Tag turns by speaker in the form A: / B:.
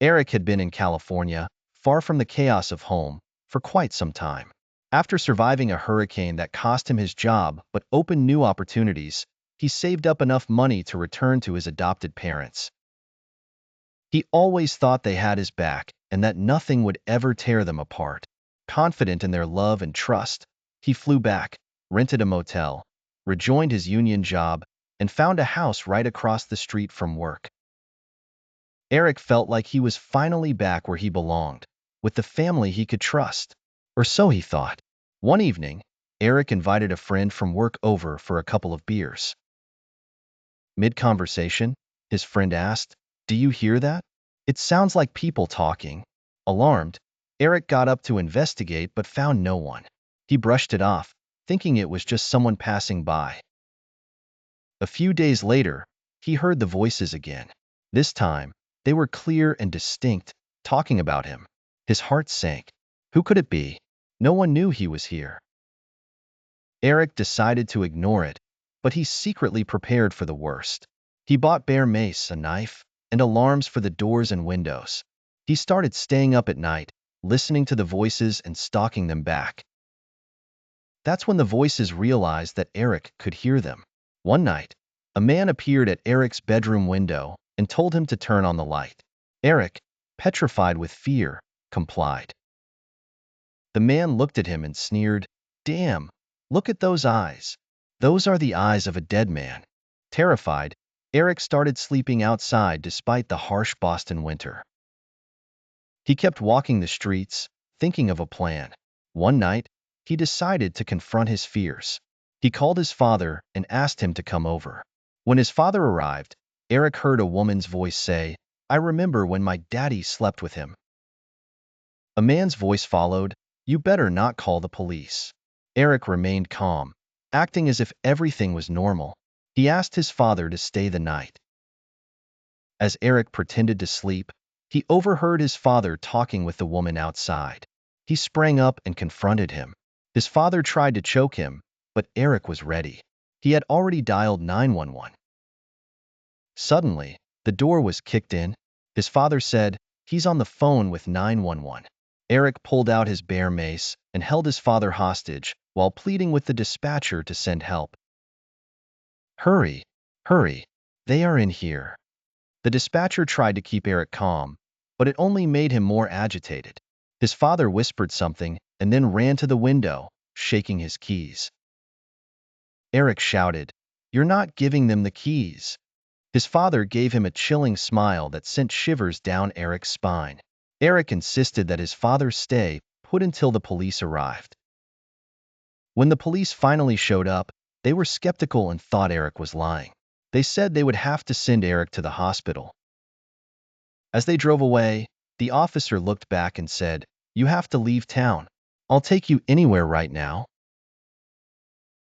A: Eric had been in California, far from the chaos of home, for quite some time. After surviving a hurricane that cost him his job but opened new opportunities, he saved up enough money to return to his adopted parents. He always thought they had his back and that nothing would ever tear them apart. Confident in their love and trust, he flew back, rented a motel, rejoined his union job, and found a house right across the street from work. Eric felt like he was finally back where he belonged, with the family he could trust. Or so he thought. One evening, Eric invited a friend from work over for a couple of beers. Mid-conversation, his friend asked, "Do you hear that? It sounds like people talking." Alarmed, Eric got up to investigate but found no one. He brushed it off, thinking it was just someone passing by. A few days later, he heard the voices again. This time, they were clear and distinct, talking about him. His heart sank. Who could it be? No one knew he was here. Eric decided to ignore it, but he secretly prepared for the worst. He bought bear mace, a knife, and alarms for the doors and windows. He started staying up at night, listening to the voices and stalking them back. That's when the voices realized that Eric could hear them. One night, a man appeared at Eric's bedroom window and told him to turn on the light. Eric, petrified with fear, complied. The man looked at him and sneered, "Damn, look at those eyes. Those are the eyes of a dead man." Terrified, Eric started sleeping outside despite the harsh Boston winter. He kept walking the streets, thinking of a plan. One night, he decided to confront his fears. He called his father and asked him to come over. When his father arrived, Eric heard a woman's voice say, "I remember when my daddy slept with him." A man's voice followed, "You better not call the police." Eric remained calm, acting as if everything was normal. He asked his father to stay the night. As Eric pretended to sleep, he overheard his father talking with the woman outside. He sprang up and confronted him. His father tried to choke him, but Eric was ready. He had already dialed 911. Suddenly, the door was kicked in. His father said, "He's on the phone with 911. Eric pulled out his bear mace and held his father hostage while pleading with the dispatcher to send help. "Hurry, hurry, they are in here." The dispatcher tried to keep Eric calm, but it only made him more agitated. His father whispered something and then ran to the window, shaking his keys. Eric shouted, "You're not giving them the keys." His father gave him a chilling smile that sent shivers down Eric's spine. Eric insisted that his father's stay put until the police arrived. When the police finally showed up, they were skeptical and thought Eric was lying. They said they would have to send Eric to the hospital. As they drove away, the officer looked back and said, "You have to leave town. I'll take you anywhere right now."